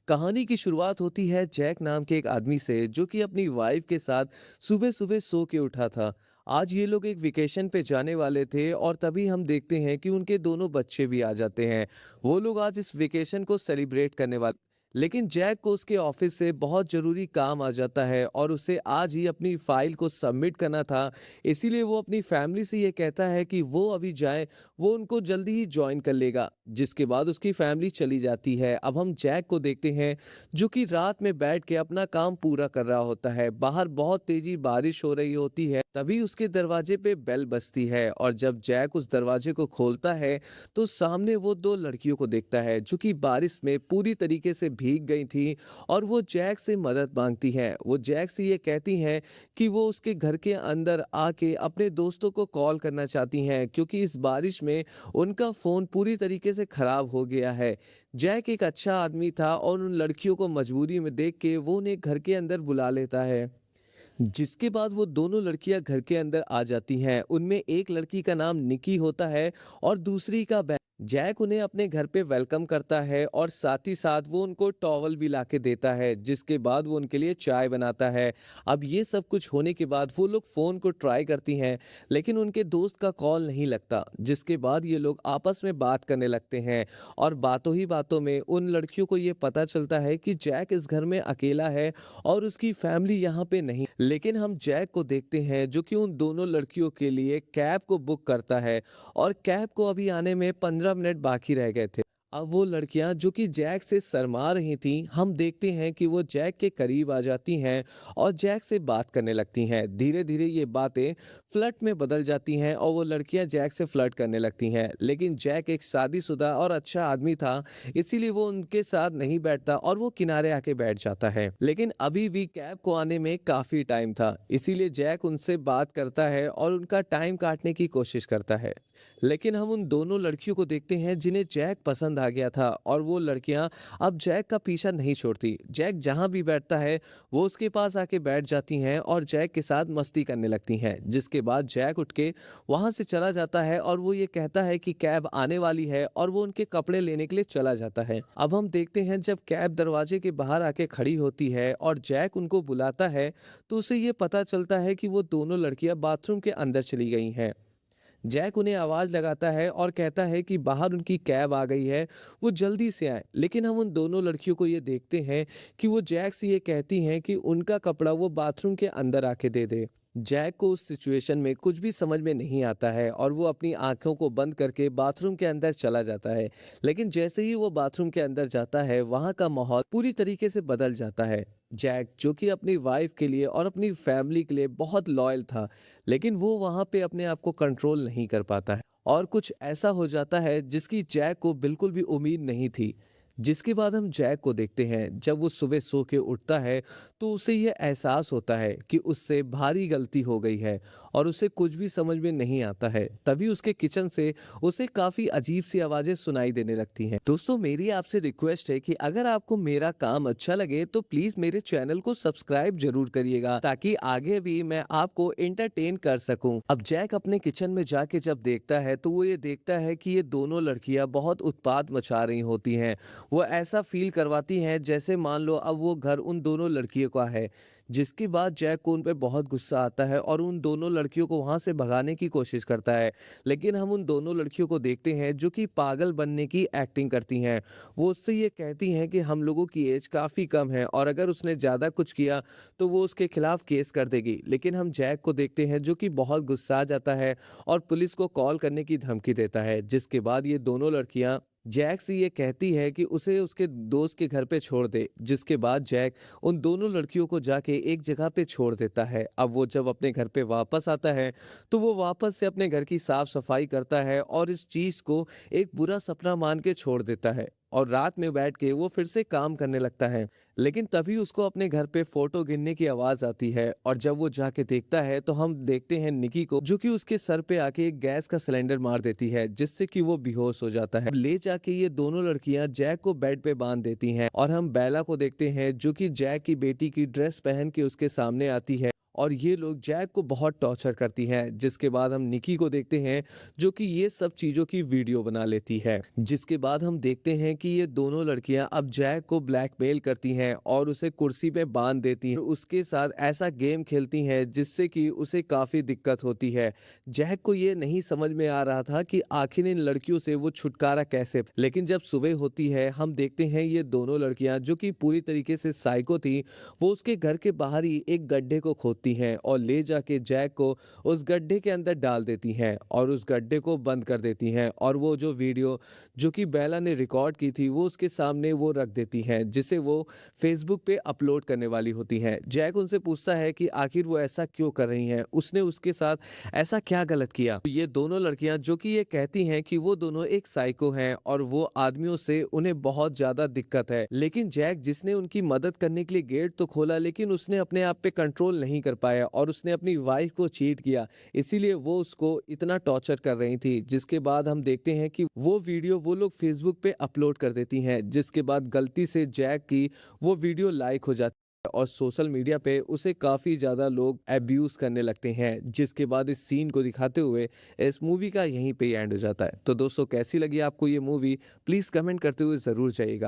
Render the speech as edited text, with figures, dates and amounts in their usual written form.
कहानी की शुरुआत होती है जैक नाम के एक आदमी से जो कि अपनी वाइफ के साथ सुबह सुबह सो के उठा था। आज ये लोग एक वेकेशन पे जाने वाले थे और तभी हम देखते हैं कि उनके दोनों बच्चे भी आ जाते हैं। वो लोग आज इस वेकेशन को सेलिब्रेट करने वाले, लेकिन जैक को उसके ऑफिस से बहुत ज़रूरी काम आ जाता है और उसे आज ही अपनी फाइल को सबमिट करना था। इसीलिए वो अपनी फैमिली से ये कहता है कि वो अभी जाए, वो उनको जल्दी ही ज्वाइन कर लेगा। जिसके बाद उसकी फैमिली चली जाती है। अब हम जैक को देखते हैं जो कि रात में बैठ के अपना काम पूरा कर रहा होता है। बाहर बहुत तेजी बारिश हो रही होती है, तभी उसके दरवाजे पे बेल बजती है और जब जैक उस दरवाजे को खोलता है तो सामने वो दो लड़कियों को देखता है जो कि बारिश में पूरी तरीके से भीग गई थी और वो जैक से मदद मांगती हैं। वो जैक से ये कहती हैं कि वो उसके घर के अंदर आके अपने दोस्तों को कॉल करना चाहती हैं क्योंकि इस बारिश में उनका फ़ोन पूरी तरीके से खराब हो गया है। जैक एक अच्छा आदमी था और उन लड़कियों को मजबूरी में देख के वो उन्हें घर के अंदर बुला लेता है। जिसके बाद वो दोनों लड़कियां घर के अंदर आ जाती हैं। उनमें एक लड़की का नाम निकी होता है और दूसरी का जैक उन्हें अपने घर पे वेलकम करता है और साथ ही साथ वो उनको टॉवल भी लाके देता है, जिसके बाद वो उनके लिए चाय बनाता है। अब ये सब कुछ होने के बाद वो लोग फ़ोन को ट्राई करती हैं, लेकिन उनके दोस्त का कॉल नहीं लगता। जिसके बाद ये लोग आपस में बात करने लगते हैं और बातों ही बातों में उन लड़कियों को ये पता चलता है कि जैक इस घर में अकेला है और उसकी फैमिली यहाँ पे नहीं। लेकिन हम जैक को देखते हैं जो कि उन दोनों लड़कियों के लिए कैब को बुक करता है और कैब को अभी आने में 15 मिनट बाकी रह गए थे। अब वो लड़कियां जो कि जैक से शर्मा रही थीं, हम देखते हैं कि वो जैक के करीब आ जाती हैं और जैक से बात करने लगती हैं। धीरे धीरे ये बातें फ्लर्ट में बदल जाती हैं और वो लड़कियां जैक से फ्लर्ट करने लगती हैं। लेकिन जैक एक शादीशुदा और अच्छा आदमी था, इसीलिए वो उनके साथ नहीं बैठता और वो किनारे आके बैठ जाता है। लेकिन अभी भी कैब को आने में काफ़ी टाइम था, इसीलिए जैक उनसे बात करता है और उनका टाइम काटने की कोशिश करता है। लेकिन हम उन दोनों लड़कियों को देखते हैं जिन्हें जैक पसंद आ गया था और वो लड़कियां अब जैक का पीछा नहीं छोड़ती। जैक जहां भी बैठता है वो उसके पास आके बैठ जाती हैं और जैक के साथ मस्ती करने लगती हैं। जिसके बाद जैक उठ के वहां से चला जाता है और वो ये कहता है कि कैब आने वाली है और वो उनके कपड़े लेने के लिए चला जाता है। अब हम देखते हैं जब कैब दरवाजे के बाहर आके खड़ी होती है और जैक उनको बुलाता है तो उसे ये पता चलता है कि वो दोनों लड़कियां बाथरूम के अंदर चली गई हैं। जैक उन्हें आवाज़ लगाता है और कहता है कि बाहर उनकी कैब आ गई है, वो जल्दी से आएँ। लेकिन हम उन दोनों लड़कियों को ये देखते हैं कि वो जैक से ये कहती हैं कि उनका कपड़ा वो बाथरूम के अंदर आके दे दे। जैक को उस सिचुएशन में कुछ भी समझ में नहीं आता है और वो अपनी आँखों को बंद करके बाथरूम के अंदर चला जाता है। लेकिन जैसे ही वो बाथरूम के अंदर जाता है, वहाँ का माहौल पूरी तरीके से बदल जाता है। जैक जो कि अपनी वाइफ़ के लिए और अपनी फैमिली के लिए बहुत लॉयल था, लेकिन वो वहाँ पे अपने आप को कंट्रोल नहीं कर पाता है और कुछ ऐसा हो जाता है जिसकी जैक को बिल्कुल भी उम्मीद नहीं थी। जिसके बाद हम जैक को देखते हैं जब वो सुबह सो के उठता है तो उसे यह एहसास होता है कि उससे भारी गलती हो गई है और उसे कुछ भी समझ में नहीं आता है। तभी उसके किचन से उसे काफ़ी अजीब सी आवाज़ें सुनाई देने लगती हैं। दोस्तों, मेरी आपसे रिक्वेस्ट है कि अगर आपको मेरा काम अच्छा लगे तो प्लीज़ मेरे चैनल को सब्सक्राइब जरूर करिएगा ताकि आगे भी मैं आपको एंटरटेन कर सकूं। अब जैक अपने किचन में जाके जब देखता है तो वो ये देखता है कि ये दोनों लड़कियां बहुत उत्पात मचा रही होती हैं। वो ऐसा फ़ील करवाती हैं जैसे मान लो अब वो घर उन दोनों लड़कियों का है। जिसके बाद जैक को उन पे बहुत गुस्सा आता है और उन दोनों लड़कियों को वहाँ से भगाने की कोशिश करता है। लेकिन हम उन दोनों लड़कियों को देखते हैं जो कि पागल बनने की एक्टिंग करती हैं। वो उससे ये कहती हैं कि हम लोगों की एज काफ़ी कम है और अगर उसने ज़्यादा कुछ किया तो वो उसके खिलाफ केस कर देगी। लेकिन हम जैक को देखते हैं जो कि बहुत गुस्सा जाता है और पुलिस को कॉल करने की धमकी देता है। जिसके बाद ये दोनों लड़कियां जैक से ये कहती है कि उसे उसके दोस्त के घर पे छोड़ दे। जिसके बाद जैक उन दोनों लड़कियों को जाके एक जगह पे छोड़ देता है। अब वो जब अपने घर पे वापस आता है तो वो वापस से अपने घर की साफ सफाई करता है और इस चीज़ को एक बुरा सपना मान के छोड़ देता है और रात में बैठ के वो फिर से काम करने लगता है। लेकिन तभी उसको अपने घर पे फोटो गिनने की आवाज़ आती है और जब वो जाके देखता है तो हम देखते हैं निकी को जो कि उसके सर पे आके एक गैस का सिलेंडर मार देती है जिससे कि वो बेहोश हो जाता है। ले जाके ये दोनों लड़कियां जैक को बेड पे बांध देती हैं और हम बेला को देखते हैं जो कि जैक की बेटी की ड्रेस पहन के उसके सामने आती है और ये लोग जैक को बहुत टॉर्चर करती हैं, जिसके बाद हम निकी को देखते हैं जो कि ये सब चीज़ों की वीडियो बना लेती है। जिसके बाद हम देखते हैं कि ये दोनों लड़कियां अब जैक को ब्लैकमेल करती हैं और उसे कुर्सी पे बांध देती हैं, उसके साथ ऐसा गेम खेलती हैं जिससे कि उसे काफ़ी दिक्कत होती है। जैक को ये नहीं समझ में आ रहा था कि आखिर इन लड़कियों से वो छुटकारा कैसे, लेकिन जब सुबह होती है हम देखते हैं ये दोनों लड़कियां जो कि पूरी तरीके से साइको थी, वो उसके घर के बाहर ही एक गड्ढे को खोदती हैं और ले जाके जैक को उस गड्ढे के अंदर डाल देती हैं और उस गड्ढे को बंद कर देती हैं और वो जो वीडियो जो कि बेला ने रिकॉर्ड की थी वो उसके सामने वो रख देती हैं, जिसे वो फेसबुक पे अपलोड करने वाली होती हैं। जैक उनसे पूछता है कि आखिर वो ऐसा क्यों कर रही हैं, उसने उसके साथ ऐसा क्या गलत किया। ये दोनों लड़कियां जो कि ये कहती हैं कि वो दोनों एक साइको हैं और वो आदमियों से उन्हें बहुत ज़्यादा दिक्कत है, लेकिन जैक जिसने उनकी मदद करने के लिए गेट तो खोला, लेकिन उसने अपने आप पे कंट्रोल नहीं कर पाया और उसने अपनी वाइफ को चीट किया, इसीलिए वो उसको इतना टॉर्चर कर रही थी। जिसके बाद हम देखते हैं कि वो वीडियो वो लोग फेसबुक पे अपलोड कर देती हैं, जिसके बाद गलती से जैक की वो वीडियो लाइक हो जाती है और सोशल मीडिया पे उसे काफ़ी ज़्यादा लोग अब्यूज करने लगते हैं। जिसके बाद इस सीन को दिखाते हुए इस मूवी का यहीं पे एंड हो जाता है। तो दोस्तों कैसी लगी आपको ये मूवी, प्लीज़ कमेंट करते हुए ज़रूर जाइएगा।